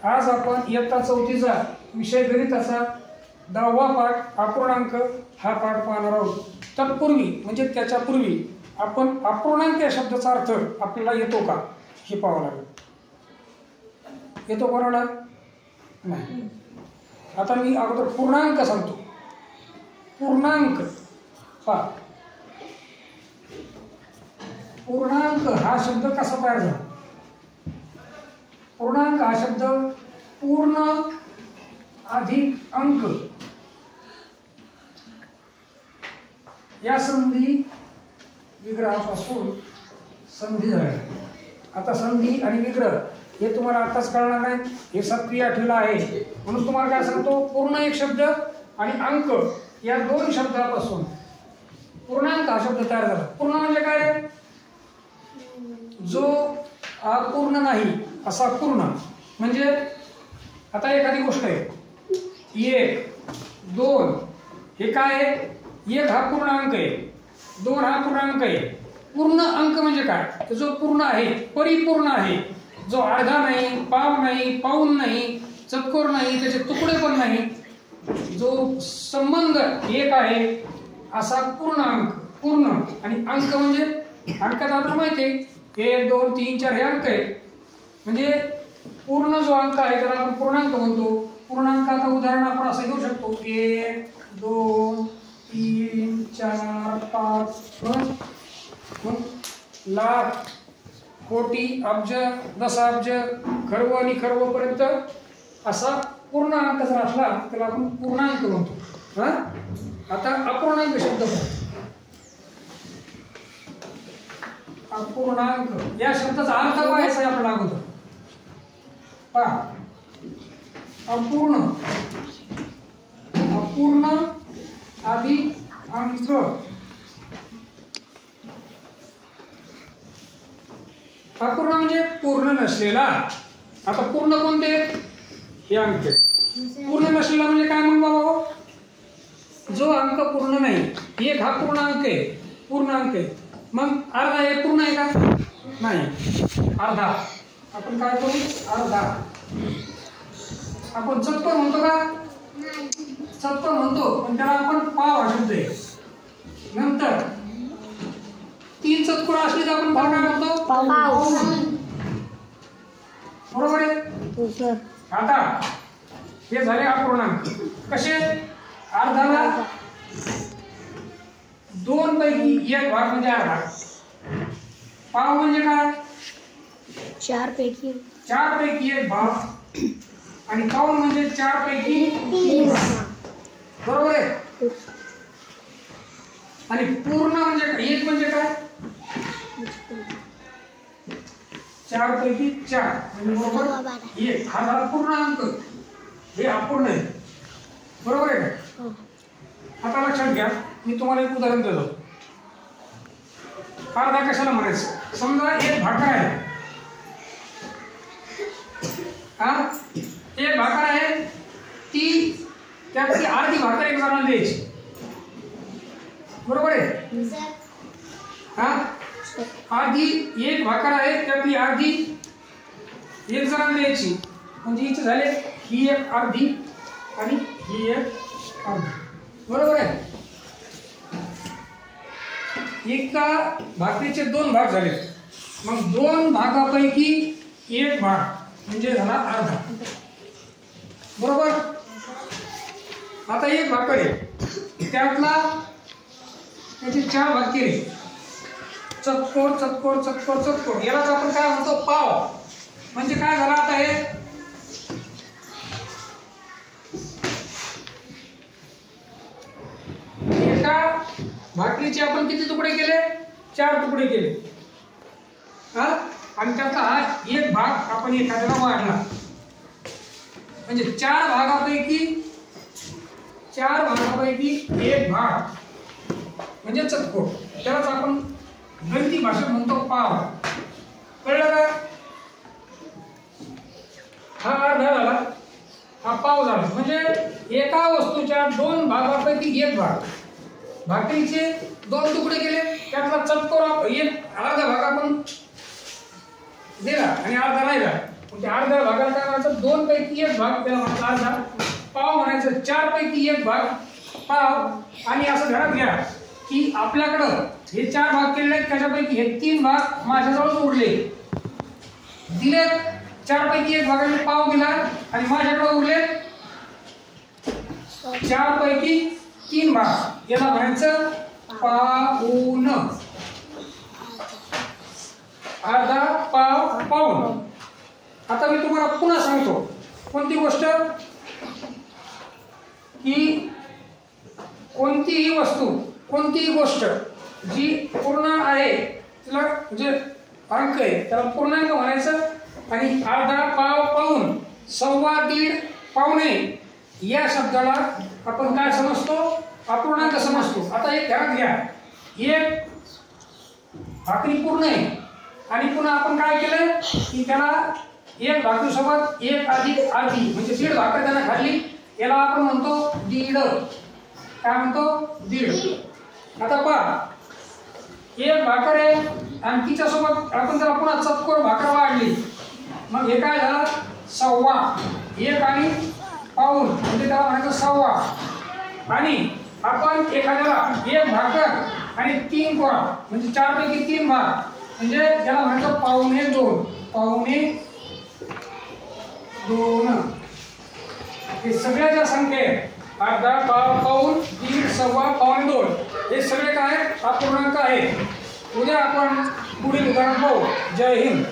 आज आपण इयत्ता 4थीचा विषय गणिताचा 10वा पाठ अपूर्णांक हा पाठ पाहणार आहोत. तत्पूर्वी म्हणजे त्याच्यापूर्वी आपण अपूर्णांक या शब्दाचा अर्थ आपल्याला येतो का हे पाहावं लागेल. येतो कोणाला? नाही. आता मी अगोदर पूर्णांक सांगतो. पूर्णांक पहा, पूर्णांक हा शब्द कसा तयार झाला? पूर्णांक हा शब्द पूर्ण अधिक अंक या संधी विग्रहापासून संधी झाली. आता संधी आणि विग्रह हे तुम्हाला आताच कळणार नाही, हे 7वी 8वीला आहे. म्हणून तुम्हाला काय सांगतो, पूर्ण एक शब्द आणि अंक या दोन शब्दापासून पूर्णांक हा शब्द तयार झाला. पूर्ण म्हणजे काय? जो अपूर्ण नाही असा पूर्ण. म्हणजे आता एखादी गोष्ट आहे 1 2 हे काय आहे? 1 हा पूर्णांक आहे, 2 हा पूर्णांक आहे. पूर्ण अंक म्हणजे काय? जो पूर्ण आहे, परिपूर्ण आहे, जो अर्धा नाही, पाव नाही, पाऊण नाही, चक्कोर नाही, त्याचे तुकडे पण नाही, जो संबंध एक आहे असा पूर्ण अंक. पूर्ण आणि अंक म्हणजे अंकात आपल्याला माहिती आहे 1 2 3 4 हे अंक आहेत. म्हणजे पूर्ण जो अंक आहे त्याला आपण पूर्णांक म्हणतो. पूर्णांकाचं उदाहरण आपण असं घेऊ शकतो 1 2 3 4 5 लाख, कोटी, अब्ज, दशाब्ज, खर्व आणि खर्वपर्यंत असा पूर्ण अंक जर असला त्याला आपण पूर्णांक म्हणतो. आता अपूर्णांक शब्द अपूर्णांक या शब्दाचा अर्थ काय आहे आपल्याला अगोदर पहा. अपूर्ण, अपूर्ण अधिक अंक. अपूर्ण म्हणजे पूर्ण नसलेला. आता पूर्ण कोणते? हे अंक. पूर्ण नसलेला म्हणजे काय मग बाबा? जो अंक पूर्ण नाही. 1 हा पूर्ण अंक आहे, पूर्ण अंक आहे. मग अर्धा हे पूर्ण आहे का? नाही. अर्धा आपण काय करू? अर्धा. आपण चतकोर म्हणतो का? चतकोर म्हणतो, पण त्याला आपण पाव हा शब्द आहे. नंतर 3 चतकोर असले तर आपण काय म्हणतो? पाऊण. बरोबर आहे. आता हे झाले अपूर्णांक. कसे? अर्धाला 2 पैकी 1 भाग म्हणजे अर्धा. पाव म्हणजे काय? 4 पैकी 1 भाग. आणि पाऊण म्हणजे 4 पैकी 3. बरोबर आहे. आणि पूर्ण म्हणजे 1 म्हणजे काय? 4 पैकी 4 म्हणजे बरोबर 1 हा झाला पूर्णांक. हे अपूर्ण आहे. बरोबर आहे का? आता लक्षात घ्या, मी तुम्हाला एक उदाहरण देतो. अर्धा कशाला म्हणायचं? समजा 1 भाकर आहे. एक भाकर आहे, ती त्यातली अर्धी भाकर एक जणांना द्यायची. बरोबर आहे. अर्धी 1 भाकर आहे, त्यातली अर्धी एक जणांना द्यायची. म्हणजे इथे झाले ही एक अर्धी आणि ही एक अर्धी. बरोबर आहे. एका भाकरीचे 2 भाग झाले. मग 2 भागापैकी 1 भाग म्हणजे झाला अर्धा. बरोबर. आता 1 भाकर आहे, त्यातला त्याचे 4 भाग केले. चतकोर चतकोर चतकोर चतकोर यालाच आपण काय म्हणतो? पाव. म्हणजे काय झालं आता हे? एका भाकरीचे आपण किती तुकडे केले? 4 तुकडे केले. आणि त्यातला हा 1 भाग आपण एखाद्याला वाढला. म्हणजे 4 भागापैकी 1 भाग म्हणजे चतकोर. त्यालाच आपण गणिती भाषेत म्हणतो पाव. कळलं का? हा अर्धा झाला, हा पाव झाला. म्हणजे एका वस्तूच्या 2 भागापैकी 1 भाग. भाकरीचे 2 तुकडे केले, त्यातला चतकोर 1 अर्धा भाग आपण दिला आणि अर्धा राहिला. म्हणजे अर्ध्या भागाला काय म्हणायचं 2 पैकी 1 भाग त्याला म्हणायचं अर्धा, पाव म्हणायचं 4 पैकी 1 भाग पाव. आणि असं ध्यानात घ्या की आपल्याकडं हे 4 भाग केलेले आहेत, त्याच्यापैकी हे 3 भाग माझ्याजवळ उरले, दिले 4 पैकी 1 भागाने पाव दिला आणि माझ्याकडे उरले 4 पैकी 3 भाग, याला म्हणायचं पाऊण. अर्धा, पाव, पाऊण. आता मी तुम्हाला पुन्हा सांगतो कोणती गोष्ट, की कोणतीही वस्तू, कोणतीही गोष्ट जी पूर्ण आहे तिला म्हणजे अंक आहे त्याला पूर्णांक म्हणायचं. आणि अर्धा, पाव, पाऊण, सव्वा, दीड, पावणे या शब्दाला आपण काय समजतो, अपूर्णांक समजतो. आता एक ध्यानात घ्या, एक भाकरी पूर्ण आहे आणि पुन्हा आपण काय केलं की त्याला एक भाकरीसोबत 1 अधिक अर्धी म्हणजे 1.5 भाकर त्यानं खाल्ली, याला आपण म्हणतो दीड. काय म्हणतो? दीड. आता पहा, 1 भाकर आहे आणि तिच्यासोबत आपण त्याला पुन्हा चतकोर भाकर वाढली, मग हे काय झालं सव्वा. 1 आणि पाऊण म्हणजे त्याला म्हणायचं सव्वा. आणि आपण एखाद्याला 1 भाकर आणि 3 पोळा म्हणजे 4 पैकी 3 भाग म्हणजे त्याला म्हणायचं पावणे 2. पावणे 2. हे सगळ्या ज्या संख्या आहेत अर्धा, पाव, पाऊण, दीड, सव्वा, पावणे 2 हे सगळे काय अपूर्णांक आहेत. उद्या आपण पुढील उदाहरण पाहू. जय हिंद.